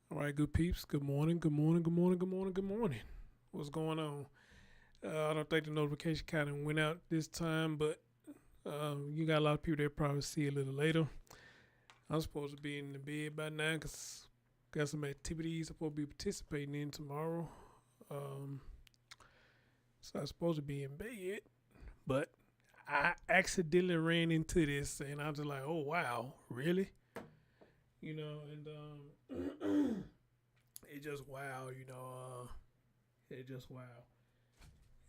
All right, good peeps. Good morning. Good morning. Good morning. Good morning. Good morning. What's going on? I don't think the notification kind of went out this time, but you got a lot of people that probably see a little later. I'm supposed to be in the bed by now because got some activities I'm supposed to be participating in tomorrow. Um, so I'm supposed to be in bed, but I accidentally ran into this, and I was just like, "Oh wow, really?" And it just wow, it just wow.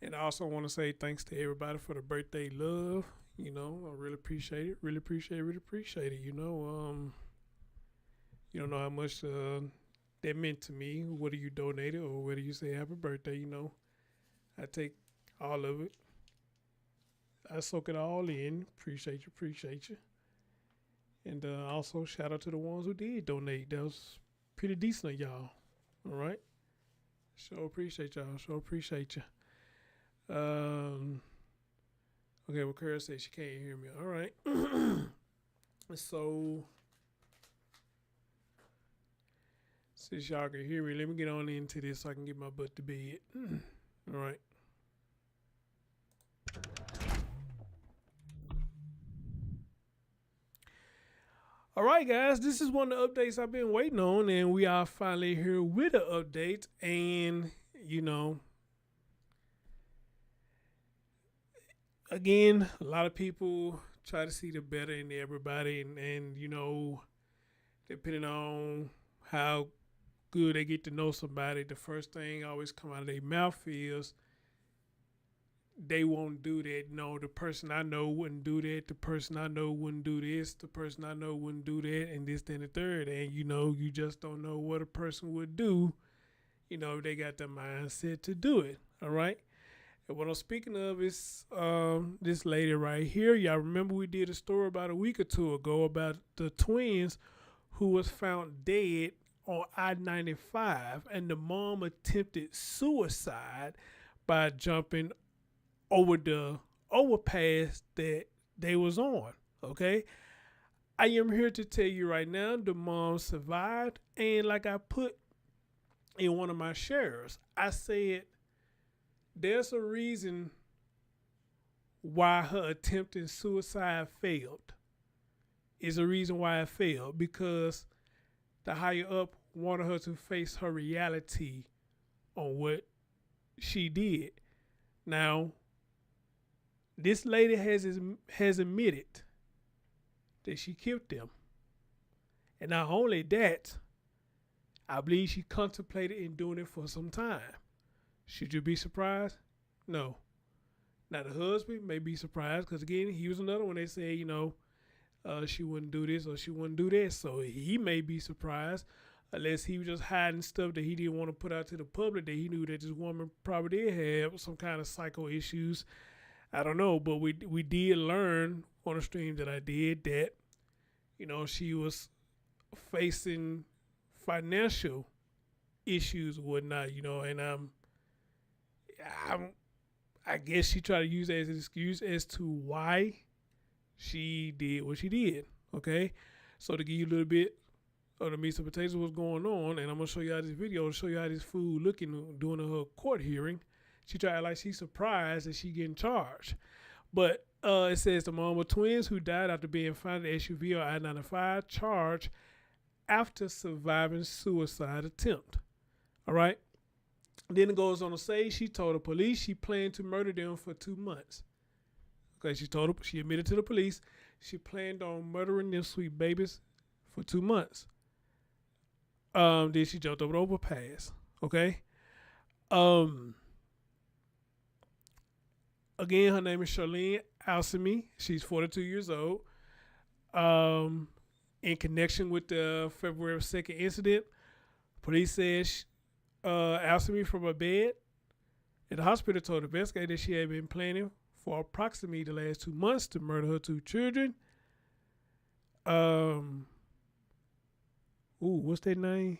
And I also want to say thanks to everybody for the birthday love. I really appreciate it. Really appreciate it. Really appreciate it. You don't know how much that meant to me. Whether you donated or whether you say happy birthday, I take all of it. I soak it all in. Appreciate you. Appreciate you. And also shout out to the ones who did donate. That was pretty decent of y'all. All right. Sure appreciate y'all. Sure appreciate you. Okay, well, Kara said she can't hear me. All right. So, since y'all can hear me, let me get on into this so I can get my butt to bed. All right. All right, guys, this is one of the updates I've been waiting on, and we are finally here with an update. And, again, a lot of people try to see the better in everybody, and depending on how good they get to know somebody, the first thing always come out of their mouth is they won't do that. No, the person I know wouldn't do that. The person I know wouldn't do this. The person I know wouldn't do that, and this, then, and the third. And you just don't know what a person would do. If they got the mindset to do it. All right. And what I'm speaking of is this lady right here. Y'all remember we did a story about a week or two ago about the twins who was found dead on I-95, and the mom attempted suicide by jumping over the overpass that they was on. Okay. I am here to tell you right now, the mom survived. And like I put in one of my shares, I said, there's a reason why her attempted suicide failed. Is a reason why it failed, because the higher up wanted her to face her reality on what she did. Now, this lady has admitted that she killed them. And not only that, I believe she contemplated in doing it for some time. Should you be surprised? No. Now, the husband may be surprised because, again, he was another one that said, she wouldn't do this or she wouldn't do that. So he may be surprised, unless he was just hiding stuff that he didn't want to put out to the public, that he knew that this woman probably did have some kind of psycho issues. I don't know, but we did learn on a stream that I did that, she was facing financial issues or whatnot, and I guess she tried to use that as an excuse as to why she did what she did. Okay, so to give you a little bit of the meat and potatoes of what's going on, and I'm gonna show you how this video to show you how this fool looking during her court hearing. She tried like she's surprised that she getting charged. But it says the mom of twins who died after being found in the SUV on I-95 charged after surviving suicide attempt. All right. Then it goes on to say she told the police she planned to murder them for 2 months. Okay, she admitted to the police she planned on murdering them sweet babies for 2 months. Then she jumped over the overpass. Okay. Again, her name is Shirlene Alcime. She's 42 years old. In connection with the February 2nd incident, police says Alcime from her bed at the hospital told the investigator that she had been planning for approximately the last 2 months to murder her 2 children. What's their name?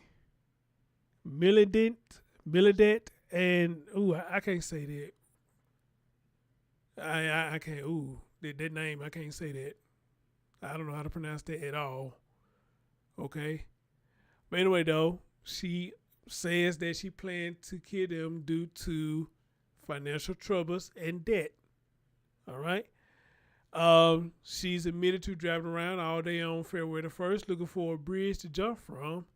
Milendhet and I can't say that. I can't. That name I can't say that. I don't know how to pronounce that at all. Okay, but anyway, though, she says that she planned to kill them due to financial troubles and debt. All right. She's admitted to driving around all day on February the 1st, looking for a bridge to jump from,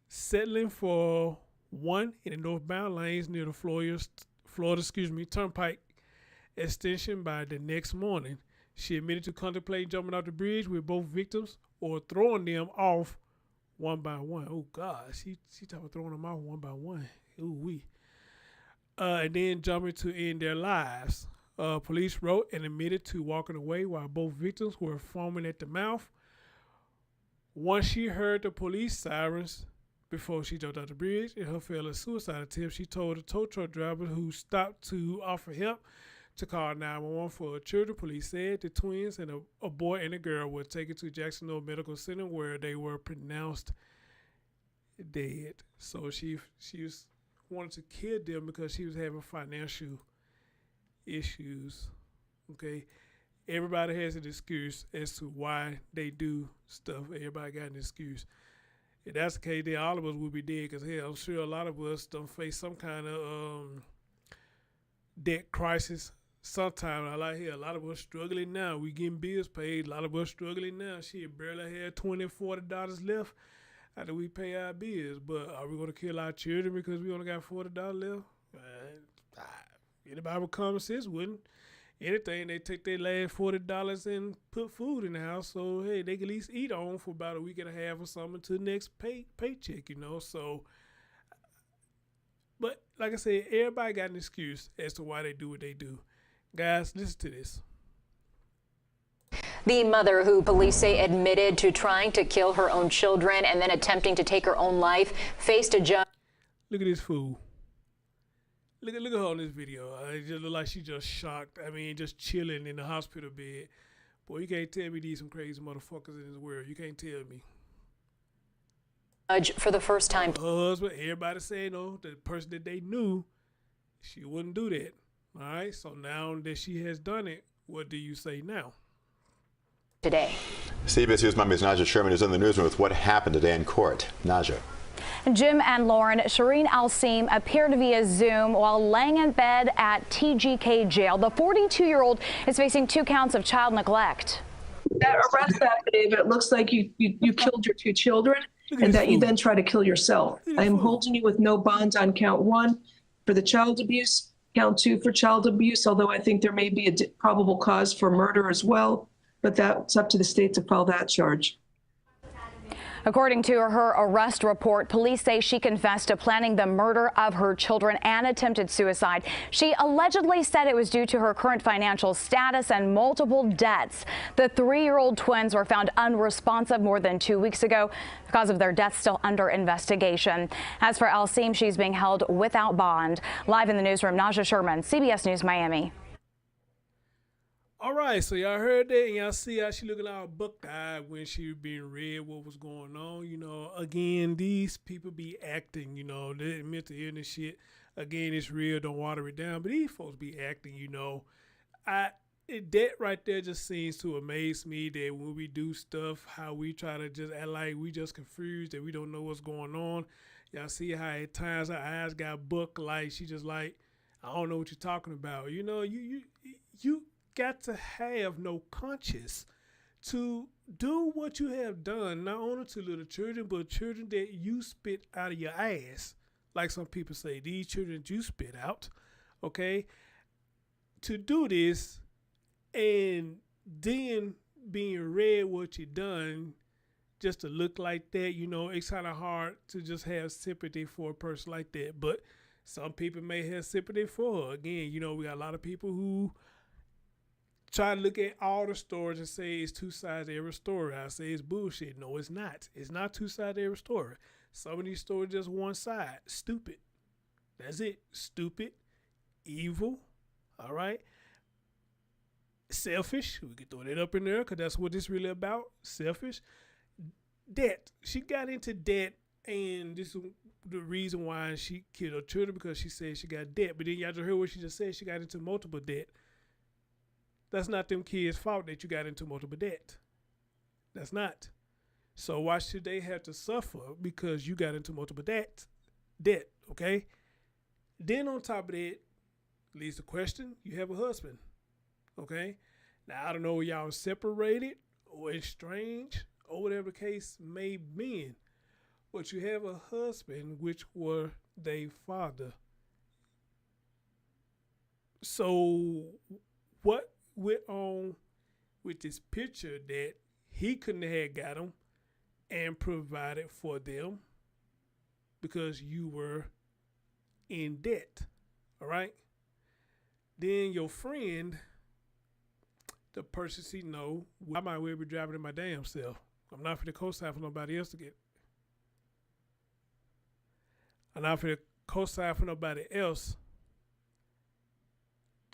settling for one in the northbound lanes near the Florida Turnpike extension by the next morning. She admitted to contemplating jumping off the bridge with both victims or throwing them off one by one. Oh God, she talking about throwing them off one by one. And then jumping to end their lives. Police wrote and admitted to walking away while both victims were foaming at the mouth. Once she heard the police sirens before she jumped out the bridge in her failed suicide attempt, she told the tow truck driver who stopped to offer help to call 911 for children. Police said the twins and a boy and a girl were taken to Jacksonville Medical Center where they were pronounced dead. So she wanted to kill them because she was having financial issues. Okay, everybody has an excuse as to why they do stuff. Everybody got an excuse. If that's the case, then all of us would be dead. Because hell, I'm sure a lot of us don't face some kind of debt crisis. Sometime I like here, a lot of us struggling now. We getting bills paid. A lot of us struggling now. Shit, barely had $20, $40 left after we pay our bills. But are we gonna kill our children because we only got $40 left? Anybody with common sense wouldn't. Anything, they take their last $40 and put food in the house, so hey, they can at least eat on for about a week and a half or something until the next paycheck, you know. So, but like I said, everybody got an excuse as to why they do what they do. Guys, listen to this. The mother, who police say admitted to trying to kill her own children and then attempting to take her own life, faced a judge. Look at this fool. Look at her on this video. It just look like she just shocked. I mean, just chilling in the hospital bed. Boy, you can't tell me these some crazy motherfuckers in this world. You can't tell me. Judge for the first time. Her husband, everybody saying, the person that they knew, she wouldn't do that. All right, so now that she has done it, what do you say now? Today. CBS News Miami's Naja Sherman is in the newsroom with what happened today in court. Naja. Jim and Lauren, Shirlene Alcime appeared via Zoom while laying in bed at TGK jail. The 42-year-old is facing 2 counts of child neglect. That arrest affidavit looks like you killed your 2 children and that you then try to kill yourself. I am holding you with no bond on count 1 for the child abuse, count 2 for child abuse, although I think there may be a probable cause for murder as well, but that's up to the state to file that charge. According to her arrest report, police say she confessed to planning the murder of her children and attempted suicide. She allegedly said it was due to her current financial status and multiple debts. The 3-year-old twins were found unresponsive more than 2 weeks ago. The cause of their death still under investigation. As for Alcime, she's being held without bond. Live in the newsroom, Naja Sherman, CBS News Miami. All right, so y'all heard that, and y'all see how she looking all buck-eyed when she was being read what was going on. You know, again, these people be acting, you know, they mental illness shit. Again, it's real, don't water it down, but these folks be acting, you know. That right there just seems to amaze me that when we do stuff, how we try to just act like we just confused, that we don't know what's going on. Y'all see how at times her eyes got buck like she just like, I don't know what you're talking about. You know, you got to have no conscience to do what you have done, not only to little children, but children that you spit out of your ass. Like some people say, these children that you spit out, okay? To do this and then being read what you done just to look like that, you know, it's kind of hard to just have sympathy for a person like that. But some people may have sympathy for her. Again, you know, we got a lot of people who try to look at all the stories and say it's two sides to every story. I say it's bullshit. No, it's not. It's not two sides to every story. Some of these stories just one side. Stupid. That's it. Stupid. Evil. All right. Selfish. We can throw that up in there because that's what it's really about. Selfish. Debt. She got into debt, and this is the reason why she killed her children, because she said she got debt. But then y'all just heard what she just said. She got into multiple debt. That's not them kids' fault that you got into multiple debt. That's not. So why should they have to suffer because you got into multiple debt, okay? Then on top of that, leads the question, you have a husband, okay? Now, I don't know if y'all separated or estranged or whatever the case may be, but you have a husband which were their father. So what went on with this picture that he couldn't have got them and provided for them because you were in debt, all right? Then your friend, the person she know, I might well be driving in my damn self. I'm not for the co-sign for nobody else to get. I'm not for the co-sign for nobody else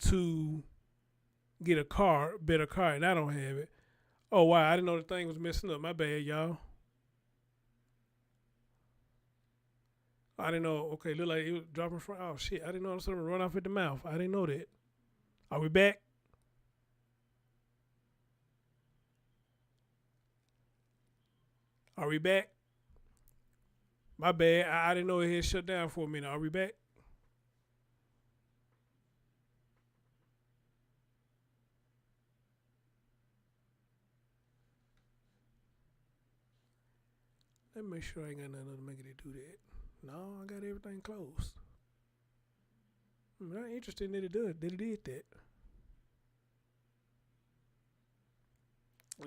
to get a car, better car, and I don't have it. Oh, wow, I didn't know the thing was messing up. My bad, y'all. I didn't know. Okay, look like it was dropping front. Oh, shit, I didn't know something run off at the mouth. I didn't know that. Are we back? Are we back? My bad. I didn't know it had shut down for a minute. Are we back? Let me make sure I ain't got nothing to make it do that. No, I got everything closed. I'm not interested in that it did that.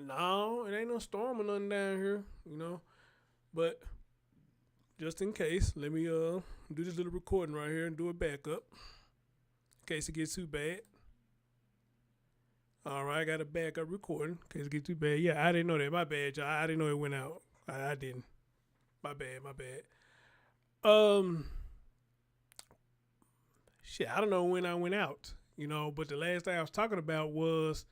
No, it ain't no storm or nothing down here, you know. But just in case, let me do this little recording right here and do a backup in case it gets too bad. All right, I got a backup recording in case it gets too bad. Yeah, I didn't know that. My bad, y'all. I didn't know it went out. I didn't. My bad. Shit, I don't know when I went out, you know, but the last thing I was talking about was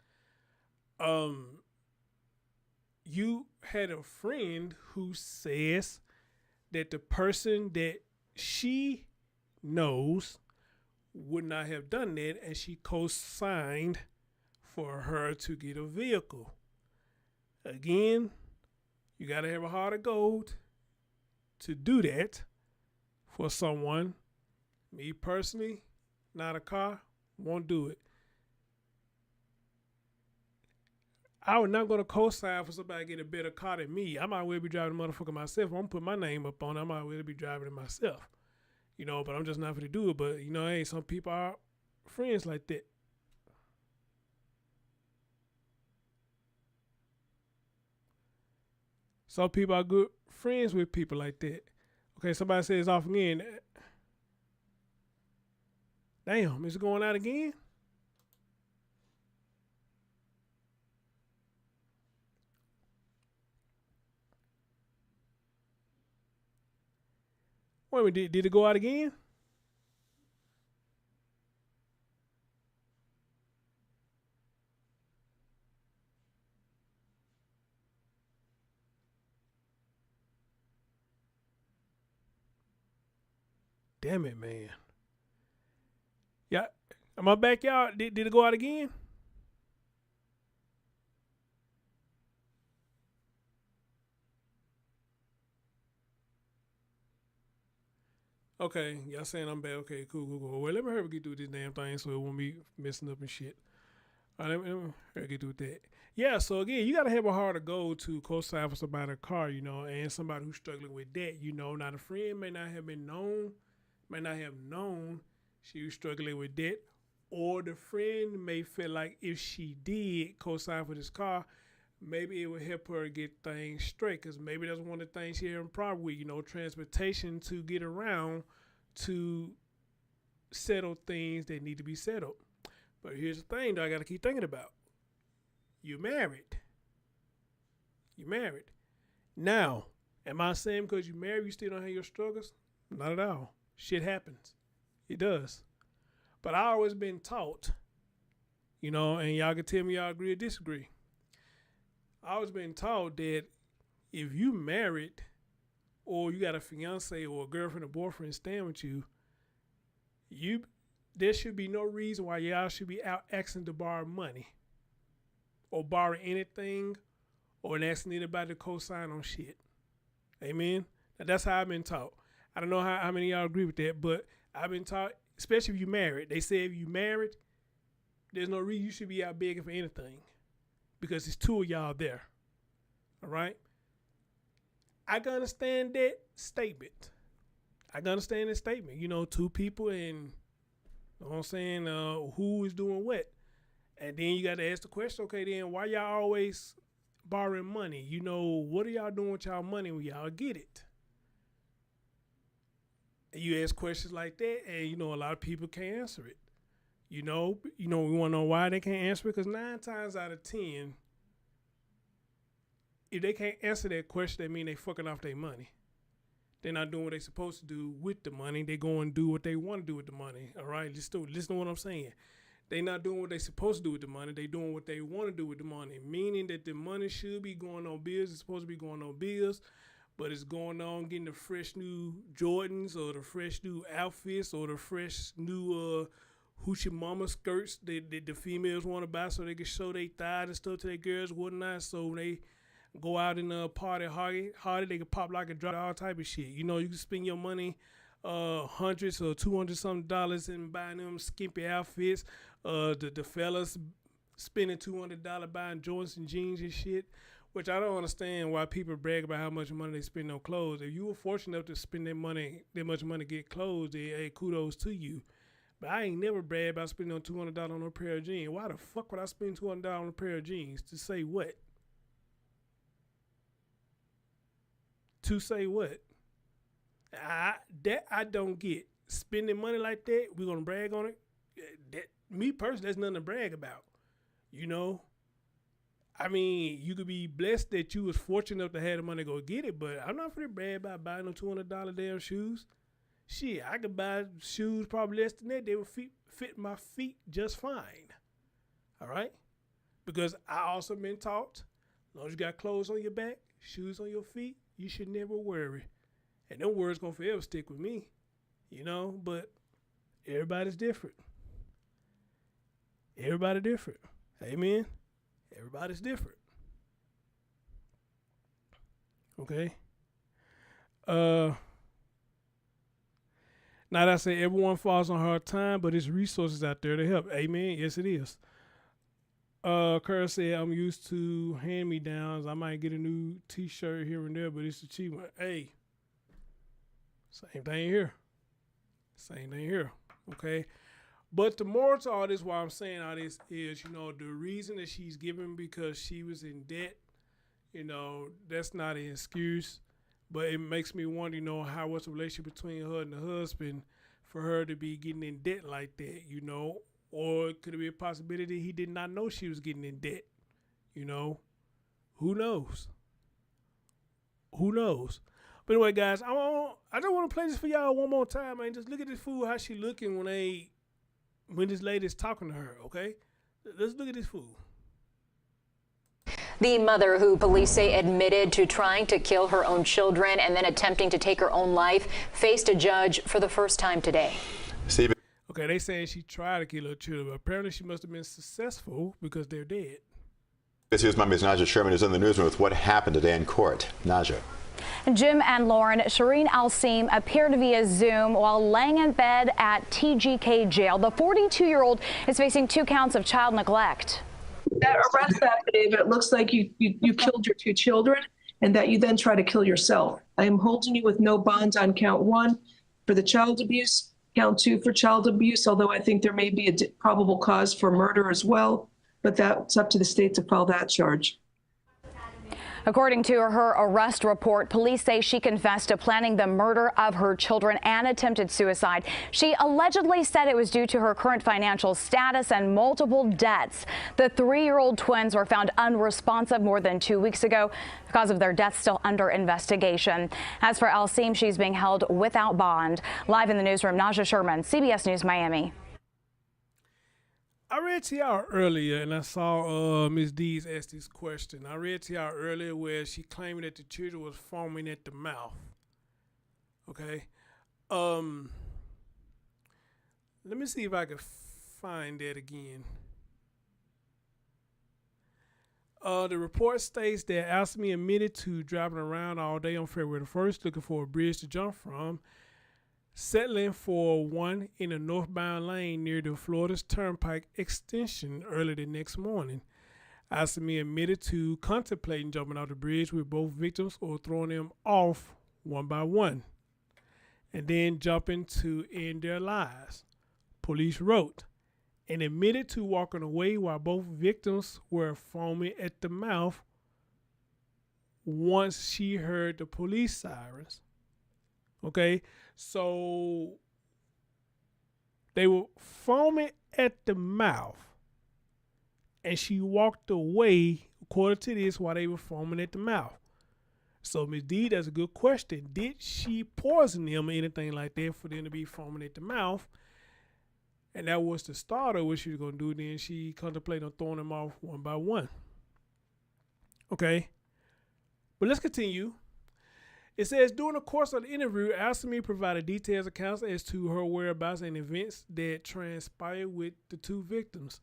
you had a friend who says that the person that she knows would not have done that, and she co-signed for her to get a vehicle. Again, you got to have a heart of gold to do that for someone. Me personally, not a car, won't do it. I was not going to co-sign for somebody to get a better car than me. I might well be driving the motherfucker myself. I'm going to put my name up on it. I might well be driving it myself. You know, but I'm just not going to do it. But, you know, hey, some people are friends like that. Some people are good friends with people like that. Okay, somebody says off again. Damn, is it going out again? Wait a minute, did it go out again? Damn it, man. Yeah, am I back, y'all? Did it go out again? Okay, y'all saying I'm back. Okay, cool. Well, let me hurry get through this damn thing so it won't be messing up and shit. All right, let me hurry get through with that. Yeah, so again, you gotta have a heart to go to co-sign for somebody in a car, you know, and somebody who's struggling with debt, you know. Now the friend may not have known she was struggling with debt, or the friend may feel like if she did co-sign for this car, maybe it would help her get things straight, because maybe that's one of the things she having a problem with, you know, transportation to get around to settle things that need to be settled. But here's the thing that I gotta keep thinking about. You're married. Now, am I saying because you're married you still don't have your struggles? Not at all. Shit happens. It does. But I always been taught, you know, and y'all can tell me y'all agree or disagree. I always been taught that if you married or you got a fiance or a girlfriend or boyfriend staying with you, there should be no reason why y'all should be out asking to borrow money or borrow anything or asking anybody to co-sign on shit. Amen? Now, that's how I've been taught. I don't know how many of y'all agree with that, but I've been taught, especially if you're married. They say if you're married, there's no reason you should be out begging for anything because it's two of y'all there. All right? I can understand that statement. You know, two people and, you know what I'm saying, who is doing what. And then you got to ask the question, okay, then why y'all always borrowing money? You know, what are y'all doing with y'all money when y'all get it? And you ask questions like that, and, you know, a lot of people can't answer it. You know, we want to know why they can't answer it, because 9 times out of 10, if they can't answer that question, that means they fucking off their money. They're not doing what they're supposed to do with the money. They go and do what they want to do with the money, all right? Listen to what I'm saying. They not doing what they supposed to do with the money. They doing what they want to do with the money, meaning that the money should be going on bills. It's supposed to be going on bills, but it's going on getting the fresh new Jordans or the fresh new outfits or the fresh new hoochie mama skirts that the females want to buy so they can show their thighs and stuff to their girls and whatnot. So when they go out and party hardy, they can pop like a drop, all type of shit. You know, you can spend your money hundreds or $200 something and buying them skimpy outfits. The fellas spending $200 buying joints and jeans and shit, which I don't understand why people brag about how much money they spend on clothes. If you were fortunate enough to spend that much money to get clothes, then hey, kudos to you. But I ain't never brag about spending on $200 on a pair of jeans. Why the fuck would I spend $200 on a pair of jeans? To say what? To say what? That I don't get. Spending money like that, we're gonna brag on it. Me personally, that's nothing to brag about. You know, I mean, you could be blessed that you was fortunate enough to have the money to go get it, but I'm not pretty brag about buying them $200 damn shoes. Shit, I could buy shoes probably less than that. They would fit my feet just fine. All right, because I also been taught, as long as you got clothes on your back, shoes on your feet, you should never worry. And them words gonna forever stick with me, you know, but everybody's different. Everybody different. Amen. Everybody's different. Okay. Now that I say everyone falls on hard time, but there's resources out there to help. Amen. Yes, it is. Kerr said, I'm used to hand-me-downs. I might get a new t-shirt here and there, but it's a cheap one. Hey, same thing here. Okay. But the moral to all this, why I'm saying all this is, you know, the reason that she's given because she was in debt, you know, that's not an excuse. But it makes me wonder, you know, what's the relationship between her and the husband for her to be getting in debt like that, you know? Or could it be a possibility he did not know she was getting in debt, you know? Who knows? But anyway, guys, I just want to play this for y'all one more time, man. Just look at this fool, how she looking when this lady's talking to her, okay? Let's look at this fool. The mother, who police say admitted to trying to kill her own children and then attempting to take her own life, faced a judge for the first time today. Stephen. Okay, they saying she tried to kill her children, but apparently she must have been successful because they're dead. Here's my Ms. Naja Sherman, who's in the newsroom with what happened today in court. Naja. Jim and Lauren, Shirlene Alcime appeared via Zoom while laying in bed at TGK jail. The 42-year-old is facing 2 counts of child neglect. That arrest affidavit looks like you killed your 2 children and that you then try to kill yourself. I am holding you with no bond on count 1 for the child abuse, count 2 for child abuse, although I think there may be a probable cause for murder as well, but that's up to the state to file that charge. According to her arrest report, police say she confessed to planning the murder of her children and attempted suicide. She allegedly said it was due to her current financial status and multiple debts. The 3-year-old twins were found unresponsive more than 2 weeks ago. The cause of their death still under investigation. As for Alcime, she's being held without bond. Live in the newsroom, Naja Sherman, CBS News, Miami. I read to y'all earlier, and I saw Ms. Dees ask this question. I read to y'all earlier where she claimed that the children was foaming at the mouth. Okay. Let me see if I can find that again. The report states that Alcime admitted to driving around all day on February the 1st looking for a bridge to jump from, settling for one in a northbound lane near the Florida's Turnpike extension early the next morning. Alcime admitted to contemplating jumping off the bridge with both victims or throwing them off one by one, and then jumping to end their lives, police wrote, and admitted to walking away while both victims were foaming at the mouth once she heard the police sirens. Okay, so they were foaming at the mouth, and she walked away, according to this, while they were foaming at the mouth. So, Ms. D, that's a good question. Did she poison them or anything like that for them to be foaming at the mouth? And that was the start of what she was going to do. Then she contemplated on throwing them off one by one. Okay, but let's continue. It says, during the course of the interview, Alcime provided detailed accounts as to her whereabouts and events that transpired with the 2 victims.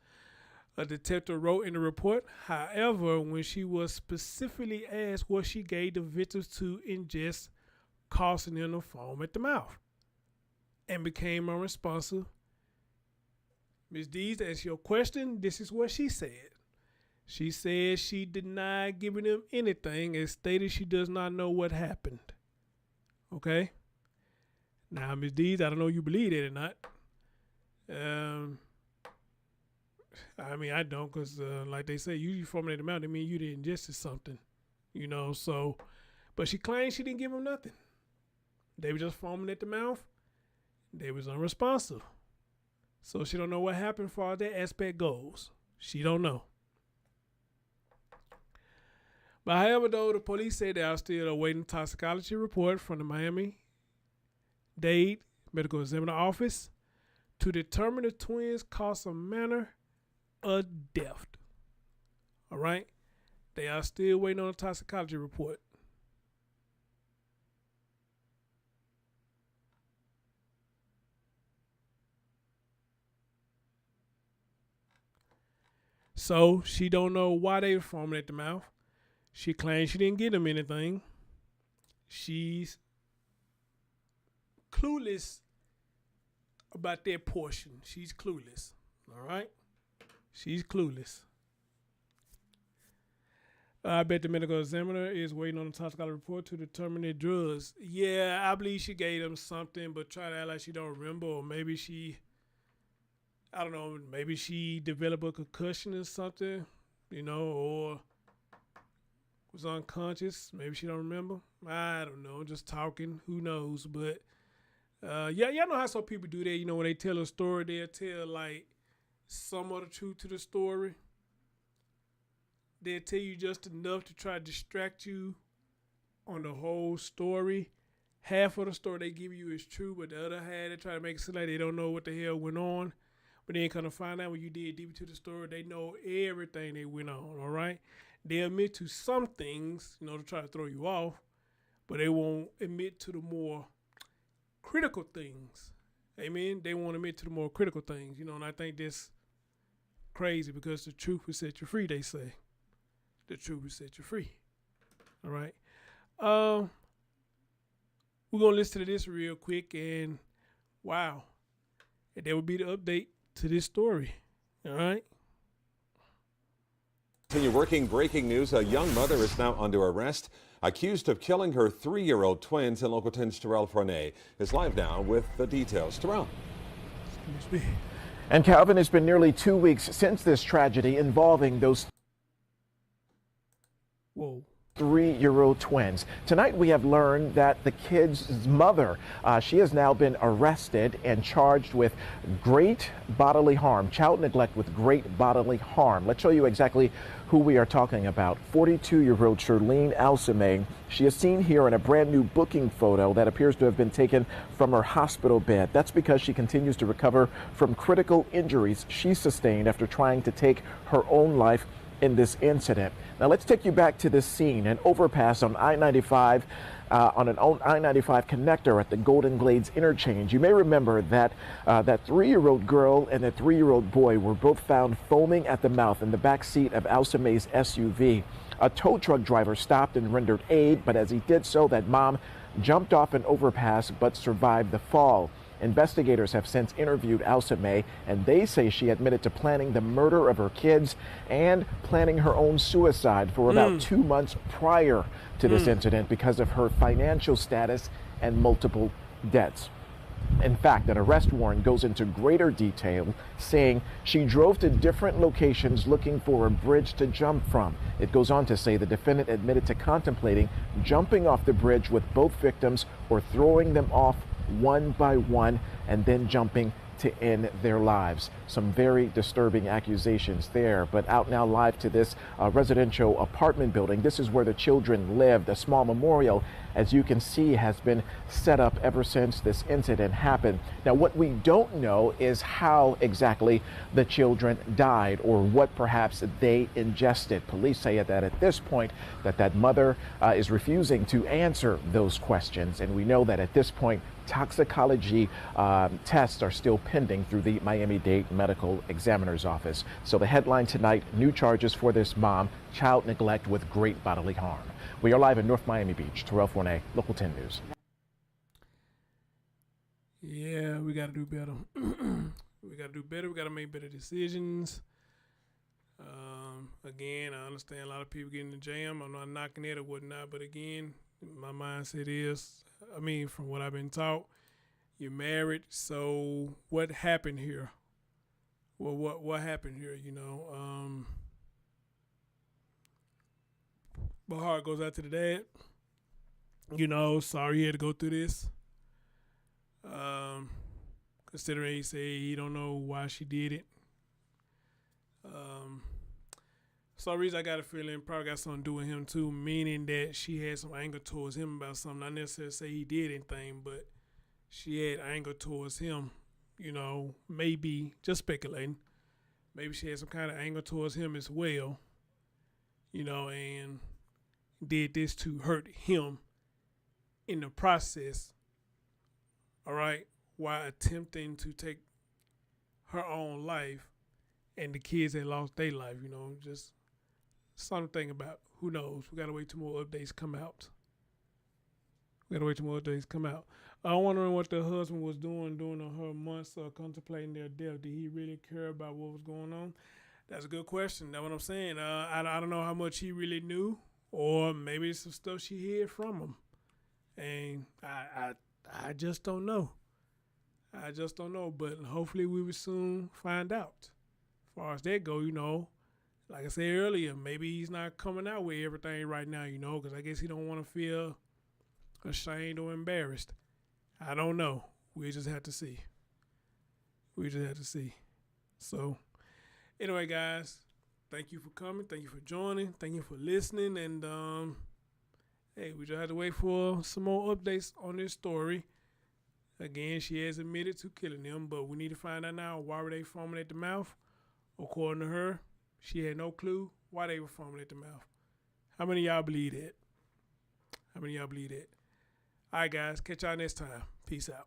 A detective wrote in the report, however, when she was specifically asked what she gave the victims to ingest, causing them to foam at the mouth, and became unresponsive. Ms. Dees, to answer your question, this is what she said. She said she denied giving them anything and stated she does not know what happened. Okay? Now, Ms. Dees, I don't know if you believe that or not. I mean, I don't, because like they say, you foaming at the mouth, I mean, you didn't ingest something, you know, so. But she claimed she didn't give them nothing. They were just foaming at the mouth. They was unresponsive. So she don't know what happened as far as that aspect goes. She don't know. But however, though, the police say they are still awaiting toxicology report from the Miami-Dade Medical Examiner Office to determine the twins' cause of manner of death. All right? They are still waiting on a toxicology report. So she don't know why they were foaming at the mouth. She claims she didn't give them anything. She's clueless about their portion. She's clueless. All right? She's clueless. I bet the medical examiner is waiting on the toxicology report to determine their drugs. Yeah, I believe she gave them something, but try to act like she don't remember, or maybe she, I don't know, maybe she developed a concussion or something, you know, or was unconscious. Maybe she don't remember. I don't know. Just talking. Who knows? But yeah, y'all know how some people do that. You know, when they tell a story, they'll tell like some of the truth to the story. They'll tell you just enough to try to distract you on the whole story. Half of the story they give you is true, but the other half they try to make it seem like they don't know what the hell went on. But they ain't gonna find out when you dig deep into the story. They know everything that went on. All right. They admit to some things, you know, to try to throw you off, but they won't admit to the more critical things. Amen. They won't admit to the more critical things, you know, and I think that's crazy because the truth will set you free, they say. The truth will set you free. All right. We're going to listen to this real quick, and wow. And that would be the update to this story. All right. Continue working. Breaking news. A young mother is now under arrest, accused of killing her 3-year-old twins. And Local 10's Terrell Fraternal is live now with the details. Terrell. Excuse me. And Calvin, it's been nearly 2 weeks since this tragedy involving those 3-year-old twins. Tonight we have learned that the kids' mother, she has now been arrested and charged with great bodily harm, child neglect with great bodily harm. Let's show you exactly who we are talking about. 42-year-old Shirlene Alcime. She is seen here in a brand new booking photo that appears to have been taken from her hospital bed. That's because she continues to recover from critical injuries she sustained after trying to take her own life in this incident. Now let's take you back to this scene, an overpass on I-95, on an I-95 connector at the Golden Glades interchange. You may remember that that 3-year-old girl and a 3-year-old boy were both found foaming at the mouth in the back seat of Alcime's SUV. A tow truck driver stopped and rendered aid, but as he did so, that mom jumped off an overpass but survived the fall. Investigators have since interviewed Alcime, and they say she admitted to planning the murder of her kids and planning her own suicide for about 2 months prior to this incident because of her financial status and multiple debts. In fact, an arrest warrant goes into greater detail, saying she drove to different locations looking for a bridge to jump from. It goes on to say the defendant admitted to contemplating jumping off the bridge with both victims or throwing them off one by one and then jumping to end their lives. Some very disturbing accusations there, but out now live to this residential apartment building. This is where the children lived. A small memorial, as you can see, has been set up ever since this incident happened. Now, what we don't know is how exactly the children died or what perhaps they ingested. Police say that at this point that mother is refusing to answer those questions, and we know that at this point toxicology tests are still pending through the Miami-Dade Medical Examiner's Office. So the headline tonight, new charges for this mom, child neglect with great bodily harm. We are live in North Miami Beach. Terrell Fraternal, Local 10 News. Yeah, we got to do better. We got to do better. We got to make better decisions. Again, I understand a lot of people get in the jam. I'm not knocking it or whatnot, but again, my mindset is, from what I've been taught, you're married, so what happened here? Well, what happened here, My heart goes out to the dad. Sorry he had to go through this. Considering he said he don't know why she did it. Some reason I got a feeling probably got something to do with him too, meaning that she had some anger towards him about something. Not necessarily say he did anything, but she had anger towards him, maybe, just speculating. Maybe she had some kind of anger towards him as well, and did this to hurt him in the process, all right, while attempting to take her own life and the kids that lost their life, just something to think about. Who knows? We got to wait till more updates come out. I'm wondering what the husband was doing during her months contemplating their death. Did he really care about what was going on? That's a good question. That's what I'm saying. I don't know how much he really knew, or maybe it's some stuff she hid from him. And I just don't know. But hopefully we will soon find out. As far as that go, like I said earlier, maybe he's not coming out with everything right now, because I guess he don't want to feel ashamed or embarrassed. I don't know. We just have to see. So, anyway, guys, thank you for coming. Thank you for joining. Thank you for listening. And, hey, we just have to wait for some more updates on this story. Again, she has admitted to killing them, but we need to find out now, why were they foaming at the mouth? According to her, she had no clue why they were foaming at the mouth. How many of y'all believe that? All right, guys. Catch y'all next time. Peace out.